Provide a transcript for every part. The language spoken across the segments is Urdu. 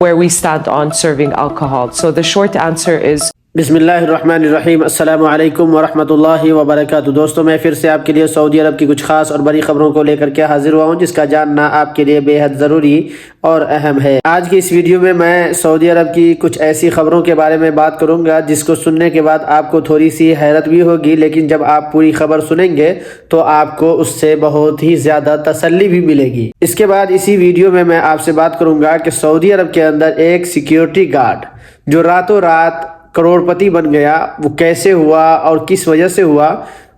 where we stand on serving alcohol. So the short answer is بسم اللہ الرحمن الرحیم۔ السلام علیکم ورحمۃ اللہ وبرکاتہ۔ دوستوں، میں پھر سے آپ کے لیے سعودی عرب کی کچھ خاص اور بڑی خبروں کو لے کر کے حاضر ہوا ہوں، جس کا جاننا آپ کے لیے بے حد ضروری اور اہم ہے۔ آج کی اس ویڈیو میں سعودی عرب کی کچھ ایسی خبروں کے بارے میں بات کروں گا جس کو سننے کے بعد آپ کو تھوڑی سی حیرت بھی ہوگی، لیکن جب آپ پوری خبر سنیں گے تو آپ کو اس سے بہت ہی زیادہ تسلی بھی ملے گی۔ اس کے بعد اسی ویڈیو میں آپ سے بات کروں گا کہ سعودی عرب کے اندر ایک سیکیورٹی گارڈ جو راتوں رات کروڑ پتی بن گیا، وہ کیسے ہوا اور کس وجہ سے ہوا،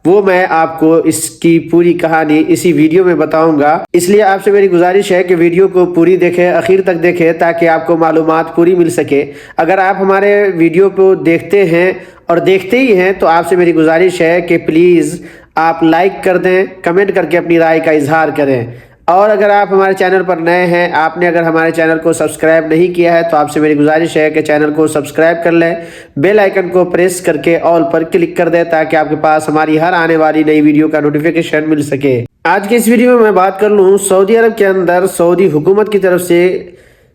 وہ میں آپ کو اس کی پوری کہانی اسی ویڈیو میں بتاؤں گا۔ اس لیے آپ سے میری گزارش ہے کہ ویڈیو کو پوری دیکھیں، آخر تک دیکھیں، تاکہ آپ کو معلومات پوری مل سکے۔ اگر آپ ہمارے ویڈیو کو دیکھتے ہیں اور دیکھتے ہی ہیں تو آپ سے میری گزارش ہے کہ پلیز آپ لائک کر دیں، کمنٹ کر کے اپنی رائے کا اظہار کریں، اور اگر آپ ہمارے چینل پر نئے ہیں، آپ نے اگر ہمارے چینل کو سبسکرائب نہیں کیا ہے تو آپ سے میری گزارش ہے کہ چینل کو سبسکرائب کر لیں، بیل آئیکن کو پریس کر کے آل پر کلک کر دیں تاکہ آپ کے پاس ہماری ہر آنے والی نئی ویڈیو کا نوٹیفیکیشن مل سکے۔ آج کی اس ویڈیو میں بات کر لوں سعودی عرب کے اندر سعودی حکومت کی طرف سے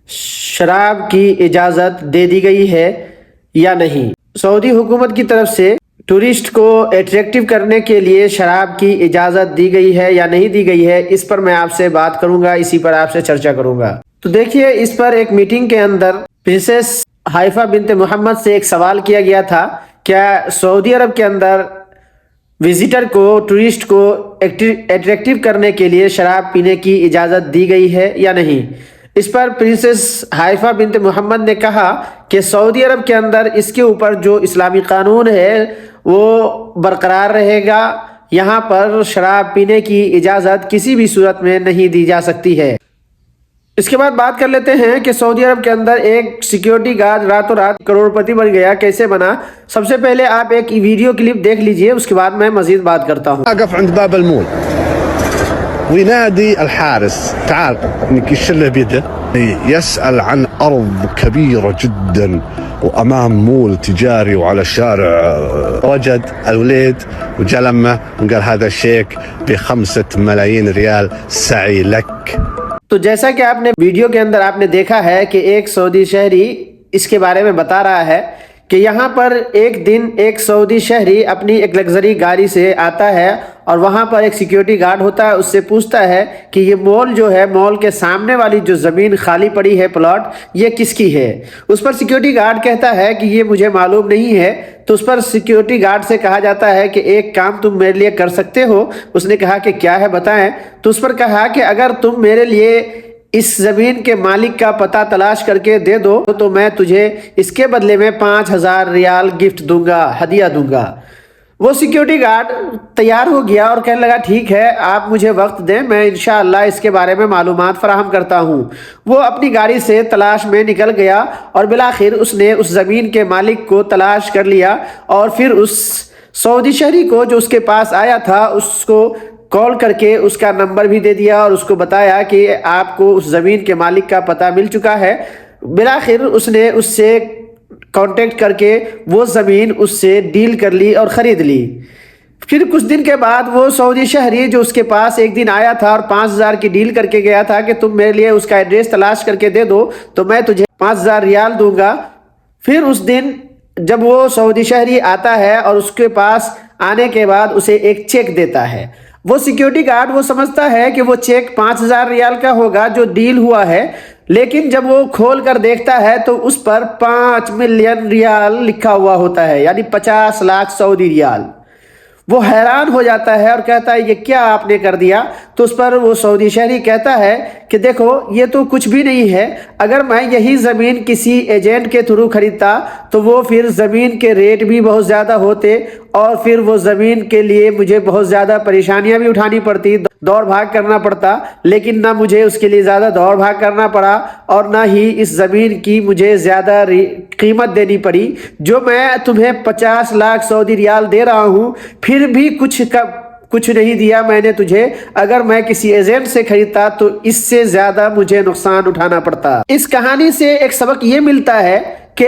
شراب کی اجازت دے دی گئی ہے یا نہیں۔ سعودی حکومت کی طرف سے ٹورسٹ کو اٹریکٹیو کرنے کے لیے شراب کی اجازت دی گئی ہے یا نہیں دی گئی ہے، اس پر میں آپ سے بات کروں گا، اسی پر آپ سے چرچا کروں گا۔ تو دیکھیے، اس پر ایک میٹنگ کے اندر پرنسس حائفہ بنت محمد سے ایک سوال کیا گیا تھا، کیا سعودی عرب کے اندر وزیٹر کو، ٹورسٹ کو اٹریکٹیو کرنے کے لیے شراب پینے کی اجازت دی گئی ہے یا نہیں۔ اس پر پرنسس حائفہ بنت محمد نے کہا کہ سعودی عرب کے اندر اس کے اوپر جو اسلامی قانون ہے وہ برقرار رہے گا، یہاں پر شراب پینے کی اجازت کسی بھی صورت میں نہیں دی جا سکتی ہے۔ اس کے بعد بات کر لیتے ہیں کہ سعودی عرب کے اندر ایک سیکیورٹی گارڈ راتوں رات کروڑ پتی بن گیا، کیسے بنا۔ سب سے پہلے آپ ایک ویڈیو کلپ دیکھ لیجئے، اس کے بعد میں مزید بات کرتا ہوں۔ اقف عند باب المول وينادي الحارس تعال، يكشر له بيده، يسأل عن أرض كبيرة جدا وأمام مول تجاري وعلى الشارع، وجد الوليد وجا لمه وقال هذا الشيك ب5 ملايين ريال سعي لك۔ تو جیسا کہ آپ نے ویڈیو کے اندر آپ نے دیکھا ہے کہ ایک سعودی شہری اس کے بارے میں بتا رہا ہے کہ یہاں پر ایک دن ایک سعودی شہری اپنی ایک لگژری گاڑی سے آتا ہے اور وہاں پر ایک سیکیورٹی گارڈ ہوتا ہے، اس سے پوچھتا ہے کہ یہ مال جو ہے، مال کے سامنے والی جو زمین خالی پڑی ہے، پلاٹ، یہ کس کی ہے۔ اس پر سیکیورٹی گارڈ کہتا ہے کہ یہ مجھے معلوم نہیں ہے۔ تو اس پر سیکیورٹی گارڈ سے کہا جاتا ہے کہ ایک کام تم میرے لیے کر سکتے ہو۔ اس نے کہا کہ کیا ہے بتائیں۔ تو اس پر کہا کہ اگر تم میرے لیے اس زمین کے مالک کا پتہ تلاش کر کے دے دو تو میں تجھے اس کے بدلے میں 5000 ریال گفٹ دوں گا، ہدیہ دوں گا۔ وہ سیکیورٹی گارڈ تیار ہو گیا اور کہنے لگا ٹھیک ہے، آپ مجھے وقت دیں، میں انشاءاللہ اس کے بارے میں معلومات فراہم کرتا ہوں۔ وہ اپنی گاڑی سے تلاش میں نکل گیا اور بالآخر اس نے اس زمین کے مالک کو تلاش کر لیا، اور پھر اس سعودی شہری کو جو اس کے پاس آیا تھا اس کو کال کر کے اس کا نمبر بھی دے دیا اور اس کو بتایا کہ آپ کو اس زمین کے مالک کا پتہ مل چکا ہے۔ بالآخر اس نے اس سے کانٹیکٹ کر کے وہ زمین اس سے ڈیل کر لی اور خرید لی۔ پھر کچھ دن کے بعد وہ سعودی شہری جو اس کے پاس ایک دن آیا تھا اور 5000 کی ڈیل کر کے گیا تھا کہ تم میرے لیے اس کا ایڈریس تلاش کر کے دے دو تو میں تجھے 5000 ریال دوں گا۔ پھر اس دن جب وہ سعودی شہری آتا ہے اور اس کے پاس آنے کے بعد اسے ایک چیک دیتا ہے، وہ سیکیورٹی گارڈ وہ سمجھتا ہے کہ وہ چیک 5000 ریال کا ہوگا جو ڈیل ہوا ہے، لیکن جب وہ کھول کر دیکھتا ہے تو اس پر 5 ملین ریال لکھا ہوا ہوتا ہے، یعنی 50 لاکھ سعودی ریال۔ وہ حیران ہو جاتا ہے اور کہتا ہے یہ کیا آپ نے کر دیا۔ تو اس پر وہ سعودی شہری کہتا ہے کہ دیکھو یہ تو کچھ بھی نہیں ہے، اگر میں یہی زمین کسی ایجنٹ کے تھرو خریدتا تو وہ پھر زمین کے ریٹ بھی بہت زیادہ ہوتے اور پھر وہ زمین کے لیے مجھے بہت زیادہ پریشانیاں بھی اٹھانی پڑتی، دوڑ بھاگ کرنا پڑتا، لیکن نہ مجھے اس کے لیے زیادہ دوڑ بھاگ کرنا پڑا اور نہ ہی اس زمین کی مجھے زیادہ قیمت دینی پڑی۔ جو میں تمہیں 50 لاکھ سعودی ریال دے رہا ہوں، پھر بھی کچھ نہیں دیا میں نے تجھے۔ اگر میں کسی ایجنٹ سے خریدتا تو اس سے زیادہ مجھے نقصان اٹھانا پڑتا۔ اس کہانی سے ایک سبق یہ ملتا ہے کہ